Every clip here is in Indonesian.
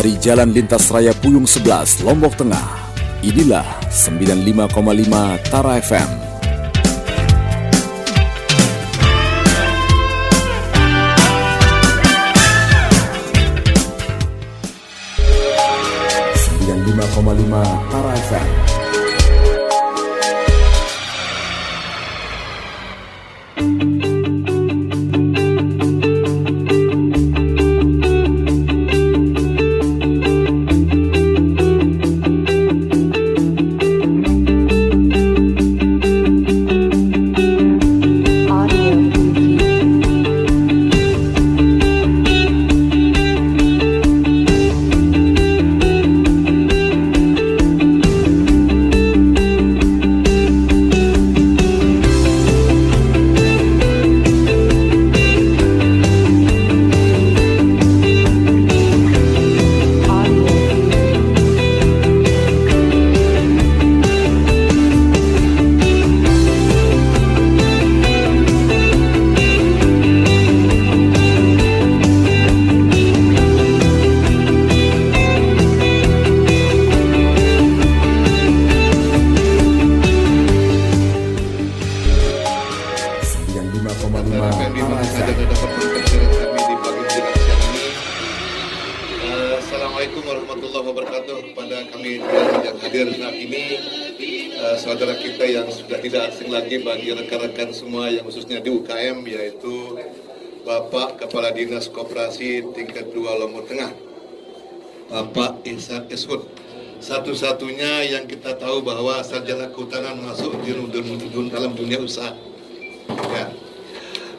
dari Jalan Lintas Raya Puyung 11, Lombok Tengah. Inilah 95,5 Tara FM. Tara FM. Assalamualaikum warahmatullahi wabarakatuh. Kepada kami yang hadir saat ini, saudara kita yang sudah tidak asing lagi bagi rekan-rekan semua yang khususnya di UKM, yaitu Bapak Kepala Dinas Koperasi tingkat 2 Lombok Tengah, Bapak Ihsan Eshud. Satu-satunya yang kita tahu bahwa sarjana kehutanan masuk di dalam dunia usaha. Ya.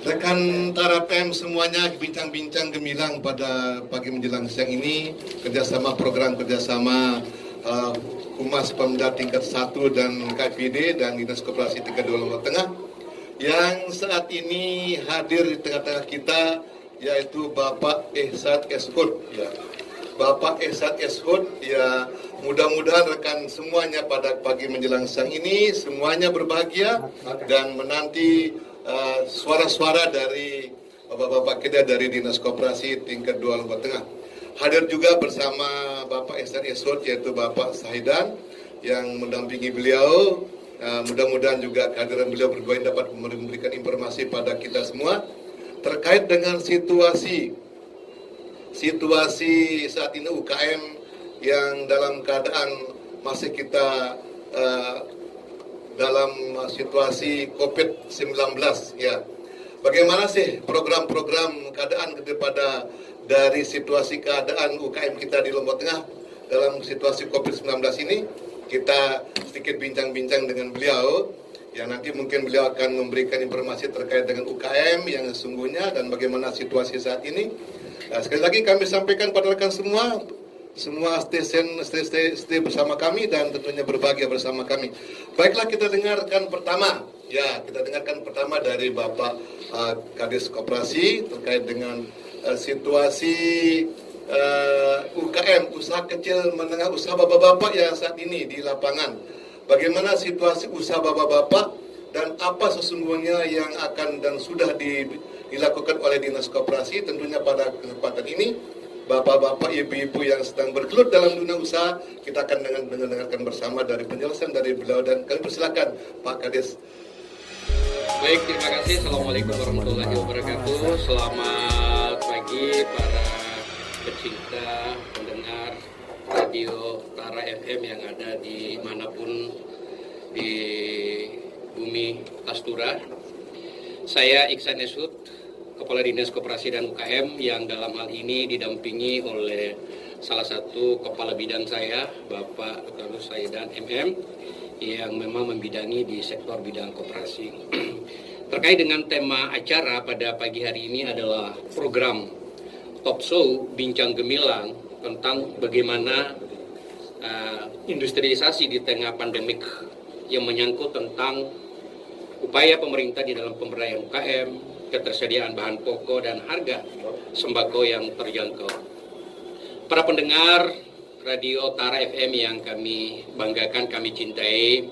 Rekan Tara FM semuanya bincang-bincang gemilang pada pagi menjelang siang ini, program kerjasama Humas Pemda tingkat 1 dan KPD dan Dinas Koperasi tingkat 2 Lombok Tengah yang saat ini hadir di tengah-tengah kita, yaitu Bapak Ihsan Eshud. Ya. Bapak Ihsan Eshud, ya, mudah-mudahan rekan semuanya pada pagi menjelang siang ini semuanya berbahagia dan menanti suara-suara dari bapak-bapak kita dari Dinas Koperasi tingkat 2 Lombok Tengah. Hadir juga bersama Bapak Ihsan Eshud, yaitu Bapak Sahidan yang mendampingi beliau. Mudah-mudahan juga kehadiran beliau berdua dapat memberikan informasi pada kita semua terkait dengan situasi saat ini UKM yang dalam keadaan masih kita dalam situasi COVID-19, ya. Bagaimana sih program-program keadaan kepada dari situasi keadaan UKM kita di Lombok Tengah dalam situasi COVID-19 ini? Kita sedikit bincang-bincang dengan beliau, yang nanti mungkin beliau akan memberikan informasi terkait dengan UKM yang sesungguhnya dan bagaimana situasi saat ini. Nah, sekali lagi kami sampaikan pada rekan semua stay bersama kami dan tentunya berbahagia bersama kami. Baiklah, kita dengarkan pertama dari Bapak Kadis Koperasi terkait dengan situasi UKM, usaha kecil menengah, usaha bapak-bapak yang saat ini di lapangan. Bagaimana situasi usaha bapak-bapak dan apa sesungguhnya yang akan dan sudah dilakukan oleh Dinas Koperasi tentunya pada kesempatan ini. Bapak-bapak, ibu-ibu yang sedang bergelut dalam dunia usaha, kita akan dengarkan bersama dari penjelasan dari beliau, dan kami persilakan Pak Kadis. Baik, terima kasih. Assalamualaikum warahmatullahi wabarakatuh. Selamat pagi para pecinta pendengar radio Tara FM yang ada di manapun di bumi Astura. Saya Ihsan Eshud, Kepala Dinas Koperasi dan UKM, yang dalam hal ini didampingi oleh salah satu kepala bidang saya, Bapak Dr. Sahidan MM, yang memang membidangi di sektor bidang koperasi. Terkait dengan tema acara pada pagi hari ini adalah program Talk Show Bincang Gemilang tentang bagaimana industrialisasi di tengah pandemik, yang menyangkut tentang upaya pemerintah di dalam pemberdayaan UKM, ketersediaan bahan pokok dan harga sembako yang terjangkau. Para pendengar radio Tara FM yang kami banggakan, kami cintai,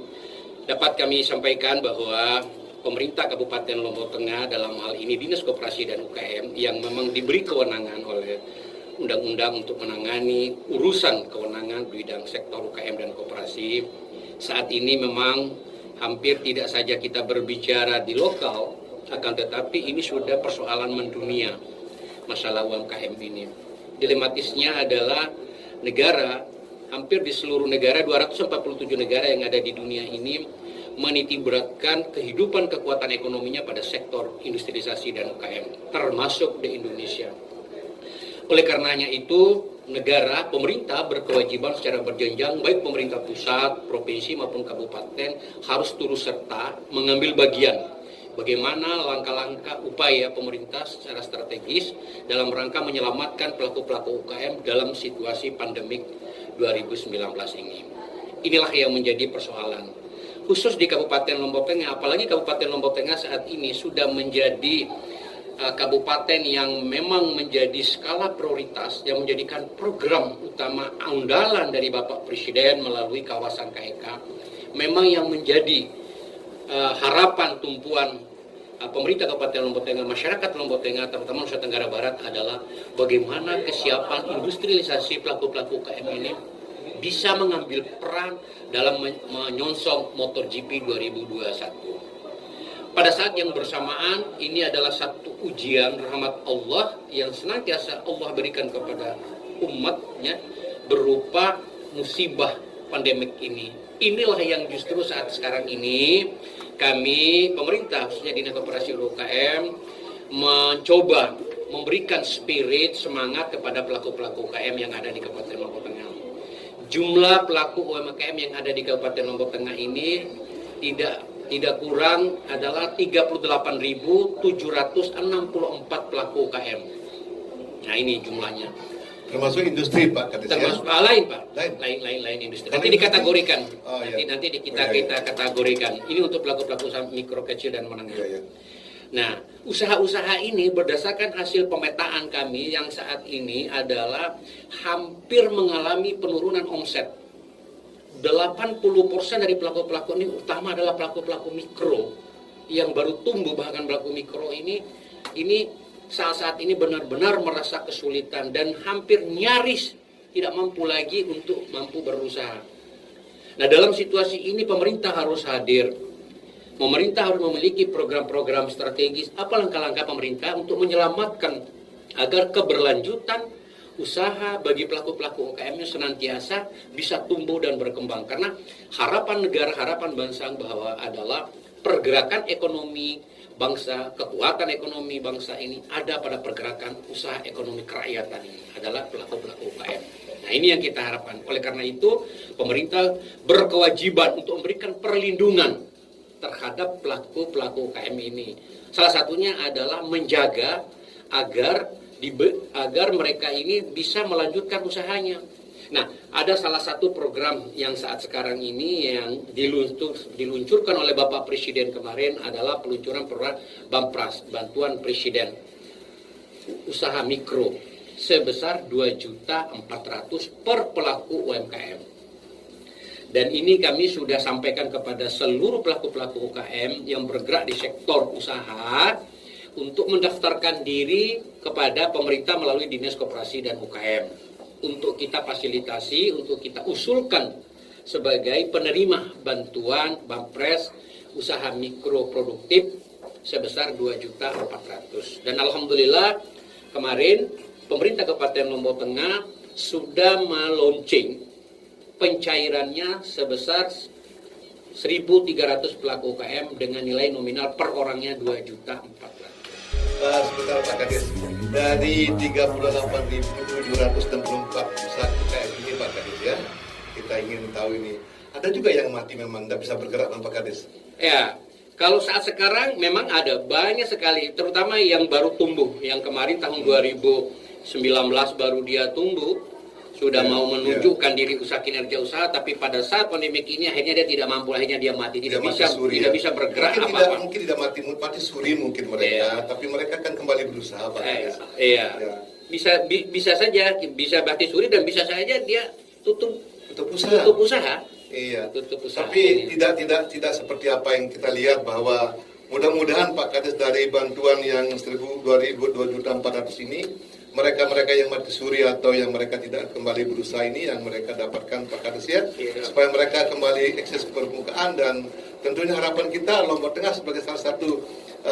dapat kami sampaikan bahwa pemerintah Kabupaten Lombok Tengah, dalam hal ini Dinas Koperasi dan UKM, yang memang diberi kewenangan oleh undang-undang untuk menangani urusan kewenangan bidang sektor UKM dan koperasi. Saat ini memang hampir tidak saja kita berbicara di lokal, akan tetapi ini sudah persoalan mendunia, masalah UMKM ini. Dilematisnya adalah negara, hampir di seluruh negara, 247 negara yang ada di dunia ini menitiberatkan kehidupan kekuatan ekonominya pada sektor industrialisasi dan UKM, termasuk di Indonesia. Oleh karenanya itu, negara, pemerintah berkewajiban secara berjenjang, baik pemerintah pusat, provinsi maupun kabupaten, harus turut serta mengambil bagian bagaimana langkah-langkah upaya pemerintah secara strategis dalam rangka menyelamatkan pelaku-pelaku UKM dalam situasi pandemik 2019 ini. Inilah yang menjadi persoalan. Khusus di Kabupaten Lombok Tengah, apalagi Kabupaten Lombok Tengah saat ini sudah menjadi kabupaten yang memang menjadi skala prioritas, yang menjadikan program utama andalan dari Bapak Presiden melalui kawasan KEK, memang yang menjadi harapan tumpuan pemerintah Kabupaten Lombok Tengah, masyarakat Lombok Tengah, terutama Nusa Tenggara Barat adalah bagaimana kesiapan industrialisasi pelaku-pelaku UKM ini bisa mengambil peran dalam menyongsong MotoGP 2021. Pada saat yang bersamaan, ini adalah satu ujian rahmat Allah yang senantiasa Allah berikan kepada umatnya berupa musibah pandemik ini. Inilah yang justru saat sekarang ini kami, pemerintah, khususnya Dinas Koperasi UKM, mencoba memberikan spirit, semangat kepada pelaku-pelaku UKM yang ada di Kabupaten Lombok Tengah. Jumlah pelaku UMKM yang ada di Kabupaten Lombok Tengah ini tidak kurang adalah 38.764 pelaku UKM. Nah, ini jumlahnya. Termasuk industri, Pak, Kades, termasuk ya? Lain, Pak. Lain Lain industri. Nanti dikategorikan. Oh, iya. Nanti kita kategorikan. Ini untuk pelaku-pelaku usaha mikro, kecil dan menengah. Iya. Nah, usaha-usaha ini berdasarkan hasil pemetaan kami yang saat ini adalah hampir mengalami penurunan omset. 80% dari pelaku-pelaku ini utama adalah pelaku-pelaku mikro yang baru tumbuh, bahkan pelaku mikro ini saat ini benar-benar merasa kesulitan dan hampir nyaris tidak mampu lagi untuk mampu berusaha. Nah, dalam situasi ini pemerintah harus hadir. Pemerintah harus memiliki program-program strategis. Apa langkah-langkah pemerintah untuk menyelamatkan agar keberlanjutan usaha bagi pelaku-pelaku UKM-nya senantiasa bisa tumbuh dan berkembang. Karena harapan negara, harapan bangsa bahwa adalah pergerakan ekonomi bangsa, kekuatan ekonomi bangsa ini ada pada pergerakan usaha ekonomi kerakyatan ini, adalah pelaku-pelaku UKM. Nah, ini yang kita harapkan. Oleh karena itu, pemerintah berkewajiban untuk memberikan perlindungan terhadap pelaku-pelaku UKM ini. Salah satunya adalah menjaga agar mereka ini bisa melanjutkan usahanya. Nah, ada salah satu program yang saat sekarang ini yang diluncurkan oleh Bapak Presiden kemarin adalah peluncuran program Bampras, Bantuan Presiden Usaha Mikro, sebesar 2.400.000 per pelaku UMKM. Dan ini kami sudah sampaikan kepada seluruh pelaku-pelaku UKM yang bergerak di sektor usaha untuk mendaftarkan diri kepada pemerintah melalui Dinas Koperasi dan UKM. Untuk kita fasilitasi, untuk kita usulkan sebagai penerima bantuan Bampres usaha mikro produktif sebesar 2.400.000. Dan alhamdulillah kemarin pemerintah Kabupaten Lombok Tengah sudah melaunching pencairannya sebesar 1.300 pelaku UKM dengan nilai nominal per orangnya 2.400.000. Sebentar Pak Kades, dari 38.764 usaha UKM ini Pak Kades ya, kita ingin tahu ini, ada juga yang mati memang nggak bisa bergerak Pak Kades? Ya, kalau saat sekarang memang ada banyak sekali, terutama yang baru tumbuh, yang kemarin tahun 2019 baru dia tumbuh, sudah mau menunjukkan diri usaha kinerja usaha, tapi pada saat pandemi ini akhirnya dia tidak mampu, akhirnya dia mati, tidak bisa bergerak apa-apa. Mungkin tidak mati suri mungkin mereka, tapi mereka kan kembali berusaha Pak. Iya. Bisa saja, bisa mati suri dan bisa saja dia tutup usaha. Iya. Tutup usaha. Tapi tidak seperti apa yang kita lihat bahwa Mudah-mudahan Pak Kades dari bantuan yang 2.400 ini, mereka-mereka yang mati suri atau yang mereka tidak kembali berusaha ini yang mereka dapatkan Pak Kades ya, supaya mereka kembali eksis ke permukaan. Dan tentunya harapan kita Lombok Tengah sebagai salah satu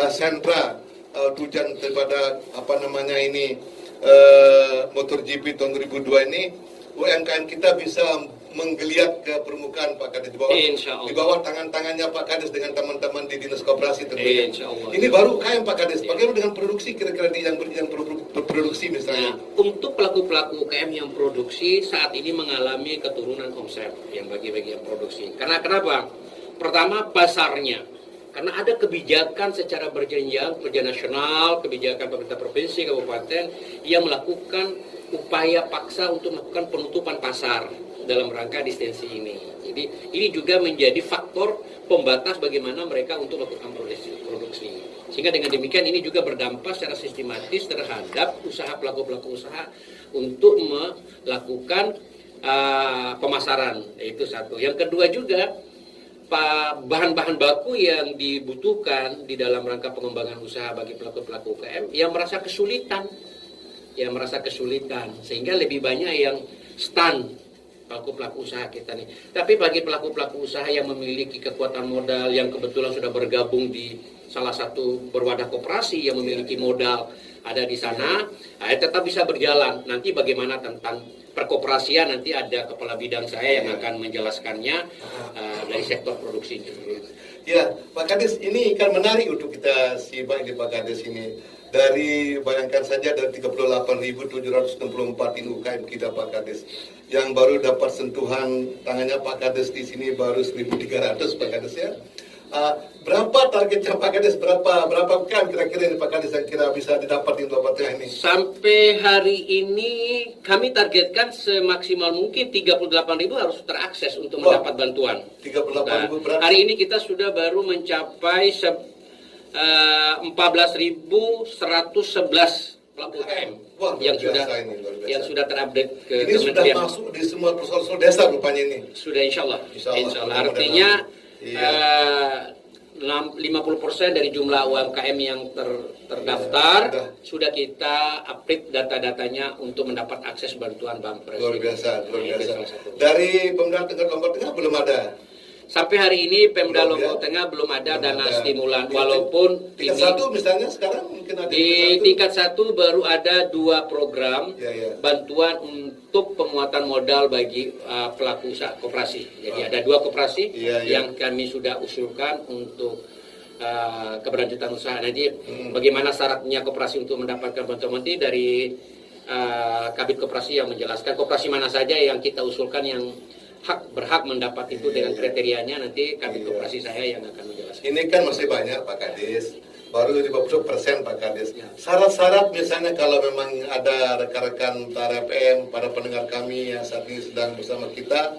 sentra tujuan daripada MotoGP tahun 2002 ini, UMKM kita bisa menggeliat ke permukaan Pak Kades di bawah tangan-tangannya Pak Kades dengan teman-teman di Dinas Koperasi tentunya. Ini baru UKM Pak Kades. Bagaimana dengan produksi kira-kira yang berproduksi misalnya? Nah, untuk pelaku-pelaku UKM yang produksi saat ini mengalami keturunan omset yang bagi-bagi yang produksi. Karena kenapa? Pertama pasarnya. Karena ada kebijakan secara berjenjang, kebijakan nasional, kebijakan pemerintah provinsi, kabupaten yang melakukan upaya paksa untuk melakukan penutupan pasar dalam rangka distensi ini. Jadi ini juga menjadi faktor pembatas bagaimana mereka untuk melakukan produksi. Sehingga dengan demikian ini juga berdampak secara sistematis terhadap usaha pelaku-pelaku usaha untuk melakukan pemasaran. Itu satu. Yang kedua juga bahan-bahan baku yang dibutuhkan di dalam rangka pengembangan usaha bagi pelaku-pelaku UKM yang merasa kesulitan, sehingga lebih banyak yang stand pelaku-pelaku usaha kita nih. Tapi bagi pelaku-pelaku usaha yang memiliki kekuatan modal, yang kebetulan sudah bergabung di salah satu berwadah koperasi yang memiliki modal ada di sana, tetap bisa berjalan. Nanti bagaimana tentang perkoperasian, nanti ada kepala bidang saya yang akan menjelaskannya dari sektor produksi. Ya, Pak Kades, ini kan menarik untuk kita simak di Pak Kades ini. Dari bayangkan saja dari 38.764 ini UKM kita Pak Kades, yang baru dapat sentuhan tangannya Pak Kades di sini baru 1.300 Pak Kades ya. Berapa targetnya Pak Kades? Berapa UKM kira-kira ini Pak Kades yang kira bisa didapat di Lombok Tengah ini? Sampai hari ini kami targetkan semaksimal mungkin 38.000 harus terakses untuk mendapat bantuan. 38.000 berarti. Hari ini kita sudah baru mencapai 14.111 pelaku UKM yang sudah terupdate ke ini kementerian. Sudah masuk di semua persoalan desa rupanya ini. Sudah insya Allah. Artinya 50% dari jumlah UMKM yang terdaftar sudah kita update data-datanya untuk mendapat akses bantuan Bampres. Luar biasa. Dari Pemda Lombok Tengah belum ada. Sampai hari ini Pemda Lombok Tengah belum ada dana stimulan, walaupun tingkat satu misalnya sekarang mungkin ada di tingkat satu baru ada 2 program bantuan untuk penguatan modal bagi pelaku usaha koperasi. Jadi ada 2 koperasi yang kami sudah usulkan untuk keberlanjutan usaha. Nanti bagaimana syaratnya koperasi untuk mendapatkan bantuan nanti dari Kabid Koperasi yang menjelaskan koperasi mana saja yang kita usulkan yang berhak mendapat itu dengan kriterianya, nanti Kabid Koperasi saya yang akan menjelaskan. Ini kan masih banyak Pak Kades, baru 50% Pak Kades. Syarat-syarat misalnya kalau memang ada rekan-rekan TARA FM, para pendengar kami yang saat ini sedang bersama kita,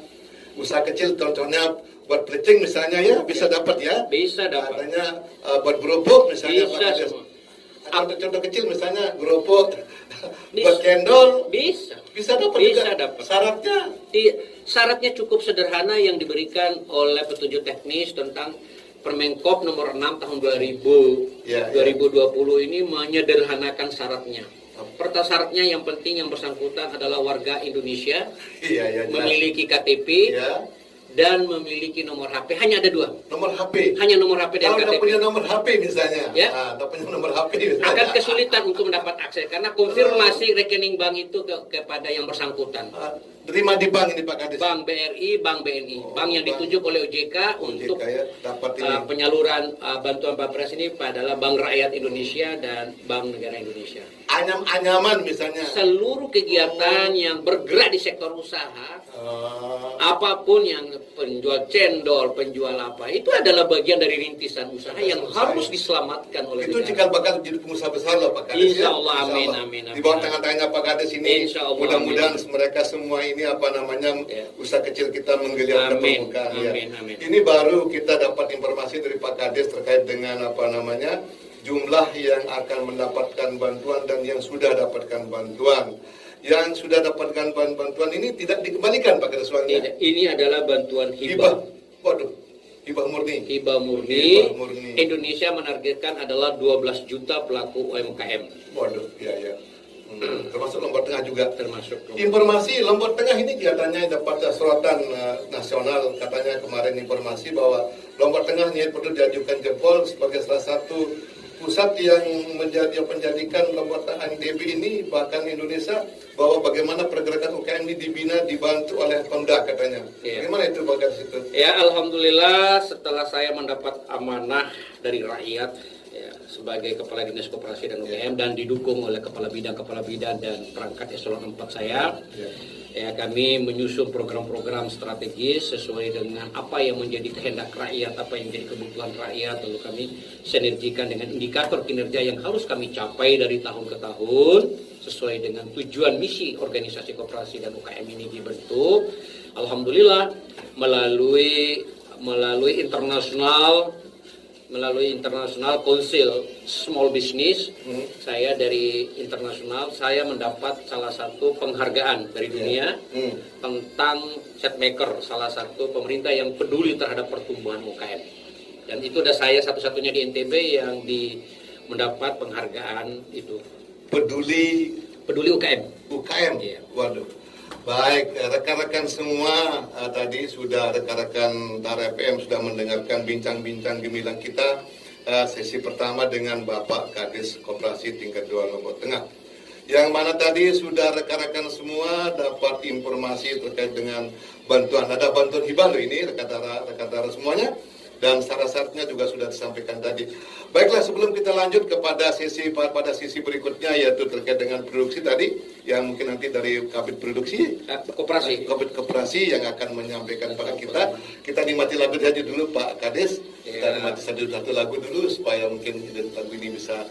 usaha kecil contohnya buat plecing misalnya ya bisa dapat ya? Bisa dapat. Katanya buat gerobak misalnya bisa, Pak Kades. Contoh kecil misalnya gerobak, buat cendol bisa dapat juga. Syaratnya cukup sederhana yang diberikan oleh petunjuk teknis tentang Permenkop nomor 6 tahun 2020 ini menyederhanakan syaratnya. Syaratnya yang penting yang bersangkutan adalah warga Indonesia, memiliki KTP dan memiliki nomor HP. Hanya ada 2. Nomor HP. Hanya nomor HP dan KTP. Kalau punya nomor HP misalnya, punya nomor HP misalnya. Akan kesulitan untuk mendapat akses karena konfirmasi rekening bank itu kepada yang bersangkutan. Terima di bank ini Pak Kades. Bank BRI, Bank BNI, bank yang ditunjuk oleh OJK untuk dapat penyaluran bantuan Bampres ini adalah Bank Rakyat Indonesia dan Bank Negara Indonesia. Anyaman misalnya. Seluruh kegiatan yang bergerak di sektor usaha, apapun yang penjual cendol, penjual apa, itu adalah bagian dari rintisan usaha yang harus diselamatkan oleh itu negara. jika bakal jadi pengusaha besar loh Pak Kades. Insya Allah, amin. Di bawah tangan-tangannya Pak Kades ini, mudah-mudahan mereka semua ini usaha kecil kita menggeliat ke permukaan. Amin. Ini baru kita dapat informasi dari Pak Kades terkait dengan jumlah yang akan mendapatkan bantuan dan yang sudah dapatkan bantuan. Yang sudah dapatkan bantuan ini tidak dikembalikan Pak Kades uangnya. Ini adalah bantuan hibah. Waduh. Hibah murni. Hibah murni. Hibah murni. Indonesia menargetkan adalah 12 juta pelaku UMKM. Waduh, ya. Termasuk Lombok Tengah juga. Termasuk Informasi Lombok Tengah ini kelihatannya dapat sorotan nasional. Katanya kemarin informasi bahwa Lombok Tengah ini perlu diajukan jempol sebagai salah satu pusat yang menjadikan Lombok Tengah NTB ini bahkan Indonesia, bahwa bagaimana pergerakan UKM ini dibina, dibantu oleh Pemda katanya. Bagaimana itu Pak Kadis itu? Ya, alhamdulillah setelah saya mendapat amanah dari rakyat ya, sebagai Kepala Dinas Koperasi dan UKM dan didukung oleh Kepala Bidang dan perangkat eselon 4 saya, ya kami menyusun program-program strategis sesuai dengan apa yang menjadi kehendak rakyat, apa yang menjadi kebutuhan rakyat, lalu kami sinergikan dengan indikator kinerja yang harus kami capai dari tahun ke tahun sesuai dengan tujuan misi organisasi koperasi dan UKM ini dibentuk. Alhamdulillah melalui internasional Council Small Business, saya dari internasional saya mendapat salah satu penghargaan dari dunia tentang Setmaker, salah satu pemerintah yang peduli terhadap pertumbuhan UKM. Dan itu udah saya satu-satunya di NTB yang mendapat penghargaan itu. Peduli UKM. Iya. Waduh. Baik, rekan-rekan semua, tadi sudah rekan-rekan TARA FM sudah mendengarkan bincang-bincang gemilang kita, sesi pertama dengan Bapak Kadis Koperasi tingkat 2 Lombok Tengah. Yang mana tadi sudah rekan-rekan semua dapat informasi terkait dengan bantuan. Ada bantuan hibah loh ini rekan-rekan semuanya. Dan syarat-syaratnya juga sudah disampaikan tadi. Baiklah, sebelum kita lanjut pada sesi berikutnya, yaitu terkait dengan produksi tadi, yang mungkin nanti dari Kabid Produksi, Kabid Koperasi yang akan menyampaikan pada kita nikmati lagu saja dulu Pak Kadis. Kita nikmati satu lagu dulu supaya mungkin lagu ini bisa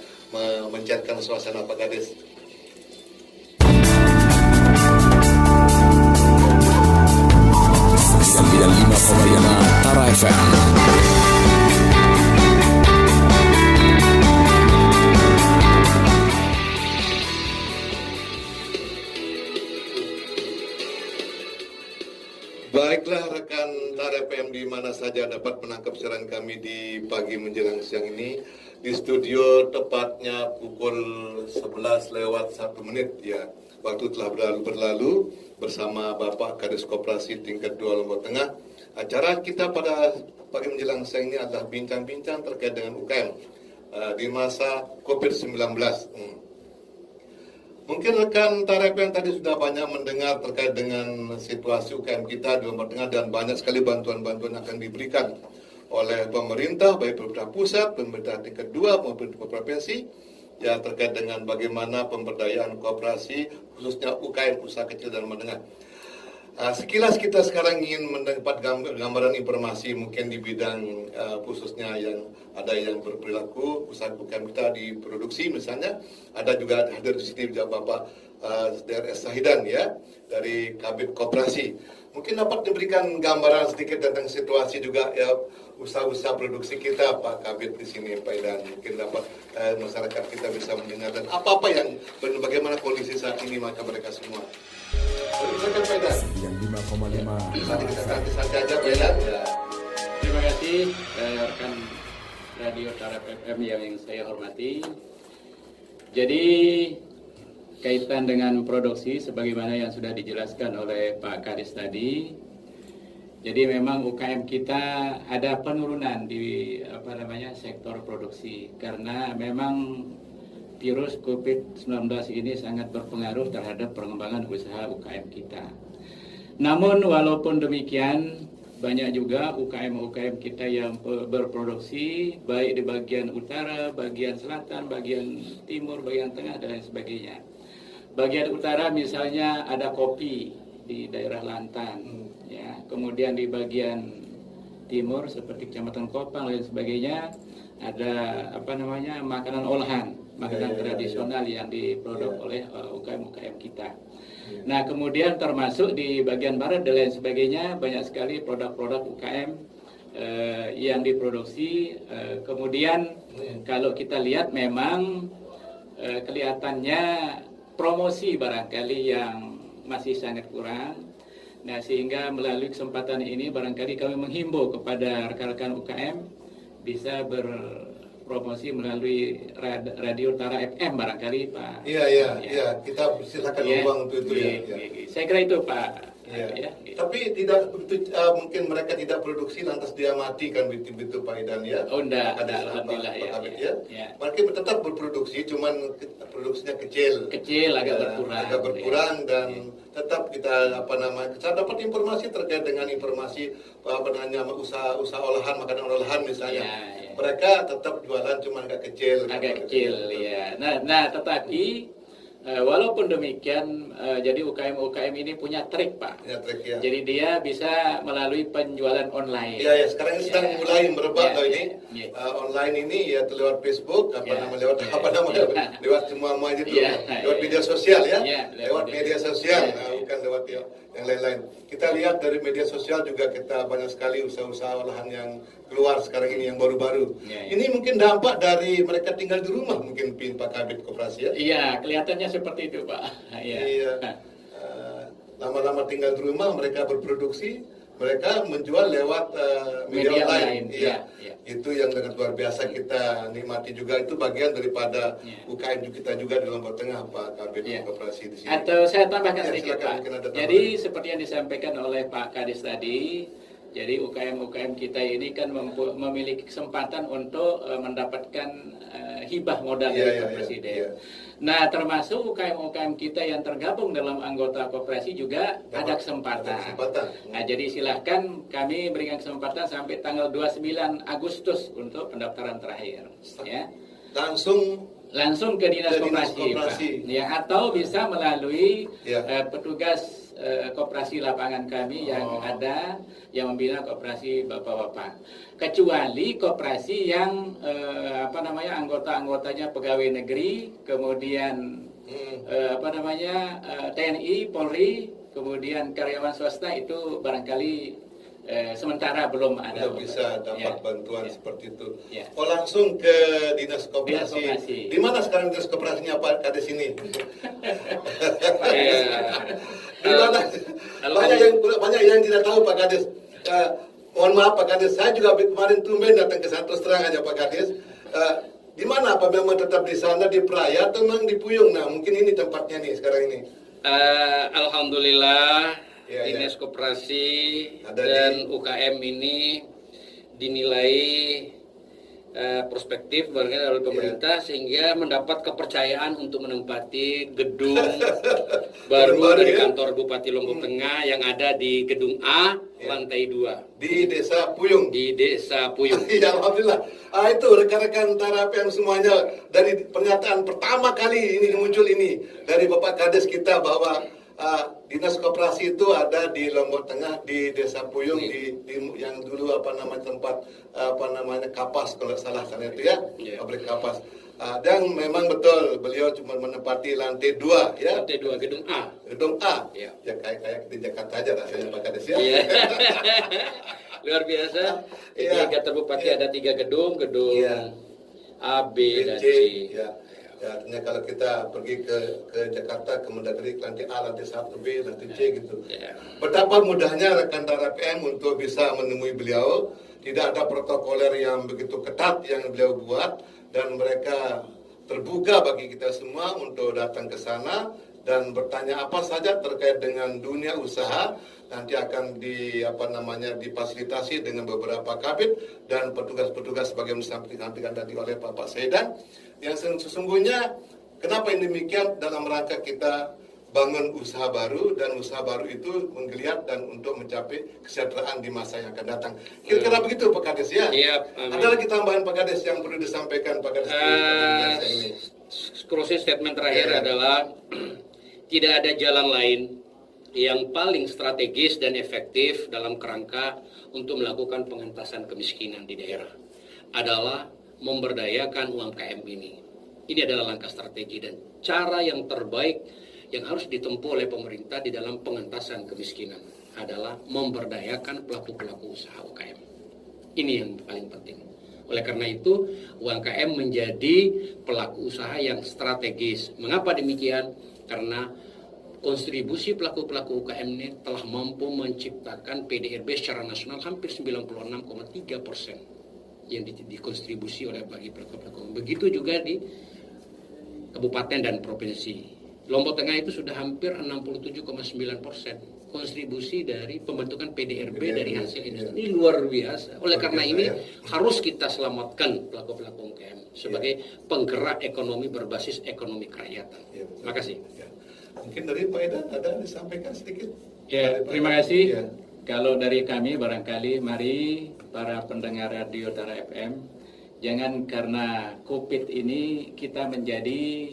mencairkan suasana Pak Kadis. 95,5 Tara FM. Baiklah rekan TARA FM di mana saja dapat menangkap siaran kami di pagi menjelang siang ini. Di studio tepatnya pukul 11:01 ya. Waktu telah berlalu bersama Bapak Kadis Koperasi tingkat 2 Lombok Tengah. Acara kita pada pagi menjelang siang ini adalah bincang-bincang terkait dengan UKM di masa COVID-19. Mungkin rekan TARA FM tadi sudah banyak mendengar terkait dengan situasi UKM kita di Lombok Tengah dan banyak sekali bantuan-bantuan yang akan diberikan oleh pemerintah, baik pemerintah pusat, pemerintah tingkat 2 maupun provinsi, ya terkait dengan bagaimana pemberdayaan koperasi, khususnya UKM, usaha kecil dan menengah. Sekilas kita sekarang ingin mendapat gambaran informasi mungkin di bidang khususnya yang ada yang berperilaku usaha UKM kita di produksi misalnya, ada juga hadir di sini juga Bapak DRS Sahidan ya dari Kabid Koperasi. Mungkin dapat diberikan gambaran sedikit tentang situasi juga ya usaha-usaha produksi kita Pak Kabid di sini Pak Idan. Mungkin dapat masyarakat kita bisa mendengar dan apa-apa yang bagaimana kondisi saat ini maka mereka semua. Silakan Pak Idan. 95,5. Nanti kita santai aja Pak Idan. Ya. Terima kasih rekan Radio TARA FM yang saya hormati. Jadi kaitan dengan produksi sebagaimana yang sudah dijelaskan oleh Pak Kadis tadi. Jadi memang UKM kita ada penurunan di sektor produksi karena memang virus COVID-19 ini sangat berpengaruh terhadap pengembangan usaha UKM kita. Namun walaupun demikian banyak juga UKM kita yang berproduksi baik di bagian utara, bagian selatan, bagian timur, bagian tengah dan lain sebagainya. Bagian utara misalnya ada kopi di daerah Lantan, ya. Kemudian di bagian timur seperti Kecamatan Kopang dan lain sebagainya ada makanan olahan, makanan tradisional yang diproduk oleh UKM kita. Nah kemudian termasuk di bagian barat dan lain sebagainya banyak sekali produk-produk UKM yang diproduksi. Kemudian kalau kita lihat memang kelihatannya promosi barangkali yang masih sangat kurang. Nah, sehingga melalui kesempatan ini barangkali kami menghimbau kepada rekan-rekan UKM bisa berpromosi melalui radio Tara FM barangkali Pak. Iya, kita silakan ruang untuk itu ya. Saya kira itu Pak. Ya. Tapi tidak begitu, mungkin mereka tidak produksi lantas dia mati kan begitu Pak Idan ya. Oh enggak, alhamdulillah ya. Mereka tetap berproduksi, cuman produksinya kecil. Agak berkurang dan tetap kita saya dapat informasi terkait dengan informasi usaha olahan makanan olahan misalnya. Mereka tetap jualan cuma agak kecil. Ya. Nah, tetapi walaupun demikian, jadi UKM ini punya trik Pak. Ya. Jadi dia bisa melalui penjualan online. Ya, sekarang ini sedang mulai merebak ini. Online ini ya lewat Facebook, lewat semua itu, lewat media sosial ya. Lewat media sosial, bukan lewat yang lain-lain. Kita lihat dari media sosial juga kita banyak sekali usaha-usaha olahan yang keluar sekarang ini yang baru-baru. Ini mungkin dampak dari mereka tinggal di rumah mungkin Pak Kabid Koperasi ya. Iya, kelihatannya seperti itu Pak. Iya. Lama-lama tinggal di rumah mereka berproduksi, mereka menjual lewat media online. Iya. Itu yang sangat luar biasa kita nikmati juga, itu bagian daripada UKM kita juga di Lombok Tengah Pak Kabid Koperasi di sini. Atau saya tambahkan sedikit silakan, Pak. Jadi seperti yang disampaikan oleh Pak Kadis tadi, jadi UKM kita ini kan memiliki kesempatan untuk mendapatkan hibah modal dari Pak Presiden. Nah, termasuk UKM kita yang tergabung dalam anggota koperasi juga ada kesempatan. Nah, jadi silahkan kami berikan kesempatan sampai tanggal 29 Agustus untuk pendaftaran terakhir. Ya. Langsung ke Dinas Koperasi. Ya, atau bisa melalui petugas koperasi lapangan kami yang ada yang membina koperasi bapak-bapak. Kecuali koperasi yang anggota-anggotanya pegawai negeri, kemudian TNI, Polri, kemudian karyawan swasta itu barangkali sementara belum ada. Bisa dapat bantuan seperti itu. Oh, langsung ke Dinas Koperasi. Di mana sekarang Dinas Koperasinya Pak Kades ini? Di mana? Banyak yang tidak tahu Pak Kades. Mohon maaf Pak Kades, saya juga kemarin tumben datang ke sana, terus terang aja Pak Kades. Di mana? Apa memang tetap di sana di Praia atau memang di Puyung? Nah, mungkin ini tempatnya nih sekarang ini. Alhamdulillah. Dinas Koperasi dan UKM ini dinilai prospektif oleh pemerintah sehingga mendapat kepercayaan untuk menempati gedung baru dari kantor Bupati Lombok Tengah yang ada di gedung A lantai 2 di Desa Puyung. Ya, alhamdulillah. Itu rekan-rekan Tara FM semuanya, dari pernyataan pertama kali ini muncul ini dari Bapak Kades kita bahwa Dinas Koperasi itu ada di Lombok Tengah di Desa Puyung di yang dulu tempat kapas kalau salah sana itu ya, pabrik kapas. Dan memang betul beliau cuma menempati lantai 2 ya. Lantai 2 gedung A. Gedung A. Ya kayak di Jakarta aja rasanya Pak Kades ya. Luar biasa. Di kantor Bupati ada 3 gedung A, B, dan C. Ya, artinya kalau kita pergi ke Jakarta, ke Mendagri, lantai A, lantai 1, B, lantai C gitu. Betapa mudahnya rekan Tara FM untuk bisa menemui beliau. Tidak ada protokoler yang begitu ketat yang beliau buat, dan mereka terbuka bagi kita semua untuk datang ke sana dan bertanya apa saja terkait dengan dunia usaha. Nanti akan difasilitasi dengan beberapa kabit dan petugas-petugas sebagaimana disampaikan tadi oleh Bapak Saidan. Yang sesungguhnya kenapa ini demikian, dalam rangka kita bangun usaha baru, dan usaha baru itu menggeliat dan untuk mencapai kesejahteraan di masa yang akan datang. Kira-kira begitu Pak Kades ya? Ada lagi tambahan Pak Kades yang perlu disampaikan Pak Kades? Closing statement terakhir adalah tidak ada jalan lain yang paling strategis dan efektif dalam kerangka untuk melakukan pengentasan kemiskinan di daerah adalah memberdayakan UMKM ini. Ini adalah langkah strategi dan cara yang terbaik yang harus ditempuh oleh pemerintah di dalam pengentasan kemiskinan adalah memberdayakan pelaku-pelaku usaha UKM. Ini yang paling penting. Oleh karena itu, UMKM menjadi pelaku usaha yang strategis. Mengapa demikian? Karena kontribusi pelaku-pelaku UKM ini telah mampu menciptakan PDRB secara nasional hampir 96,3% yang dikontribusi oleh bagi pelaku-pelaku. Begitu juga di kabupaten dan provinsi. Lombok Tengah itu sudah hampir 67,9% kontribusi dari pembentukan PDRB dari hasil industri. Ini luar biasa. Oleh karena ini harus kita selamatkan pelaku-pelaku UKM sebagai penggerak ekonomi berbasis ekonomi kerakyatan. Terima kasih. Mungkin dari Pak Edan ada disampaikan sedikit. Ya, terima kasih. Kalau dari kami barangkali mari para pendengar radio Tara FM, jangan karena COVID ini kita menjadi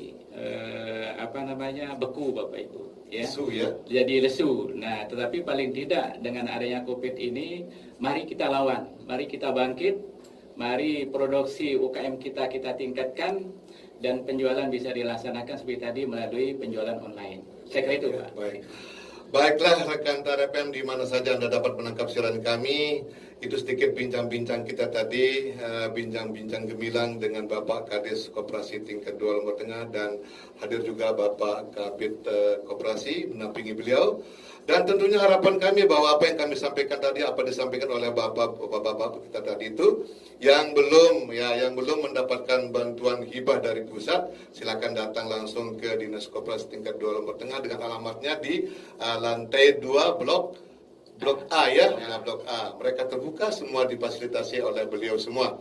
beku Bapak Ibu. Ya. Lesu ya. Jadi lesu. Nah, tetapi paling tidak dengan adanya COVID ini, mari kita lawan, mari kita bangkit, mari produksi UKM kita tingkatkan dan penjualan bisa dilaksanakan seperti tadi melalui penjualan online. Saya kira itu, Pak. Baik. Baiklah rekan Tara FM di mana saja Anda dapat menangkap siaran kami. Itu sedikit bincang-bincang kita tadi, bincang-bincang gemilang dengan Bapak Kades Koperasi tingkat 2 Lombok Tengah dan hadir juga Bapak Kabid Koperasi menampingi beliau. Dan tentunya harapan kami bahwa apa yang kami sampaikan tadi, apa disampaikan oleh bapak-bapak kita tadi itu, yang belum mendapatkan bantuan hibah dari pusat, silakan datang langsung ke Dinas Koperasi tingkat 2 Lombok Tengah dengan alamatnya di lantai 2 Blok A ya, Blok A. Mereka terbuka, semua difasilitasi oleh beliau semua.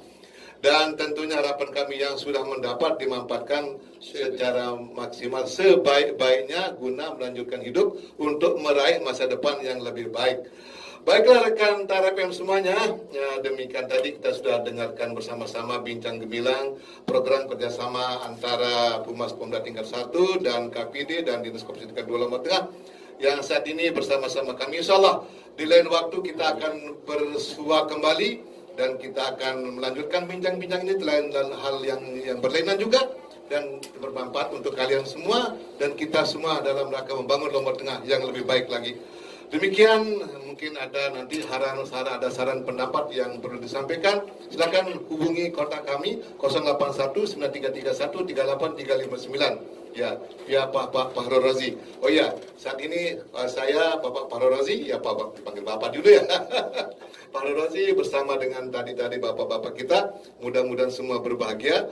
Dan tentunya harapan kami yang sudah mendapat dimanfaatkan secara maksimal sebaik-baiknya guna melanjutkan hidup untuk meraih masa depan yang lebih baik. Baiklah rekan Tara FM semuanya, ya, demikian tadi kita sudah dengarkan bersama-sama bincang gemilang program kerjasama antara Humas Pemda tingkat 1 dan KPD dan Dinas Koperasi tingkat 2 Lombok Tengah yang saat ini bersama-sama kami. Insyaallah di lain waktu kita akan bersua kembali dan kita akan melanjutkan bincang-bincang ini dan hal yang berlainan juga dan bermanfaat untuk kalian semua dan kita semua dalam rangka membangun Lombok Tengah yang lebih baik lagi. Demikian, mungkin ada nanti ada saran pendapat yang perlu disampaikan, silakan hubungi kontak kami 081 9331 38359. Ya, Pak Fahru Razi. Oh ya, saat ini saya Bapak Fahru Razi, ya Pak dipanggil Bapak dulu ya. Pak Fahru Razi bersama dengan tadi bapak-bapak kita, mudah-mudahan semua berbahagia.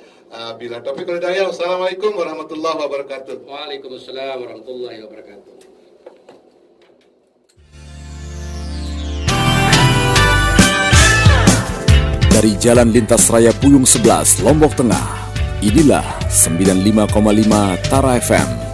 Bila taufiq wal hidayah. Wassalamualaikum warahmatullahi wabarakatuh. Waalaikumsalam warahmatullahi wabarakatuh. Dari Jalan Lintas Raya Puyung 11, Lombok Tengah, inilah 95,5 Tara FM.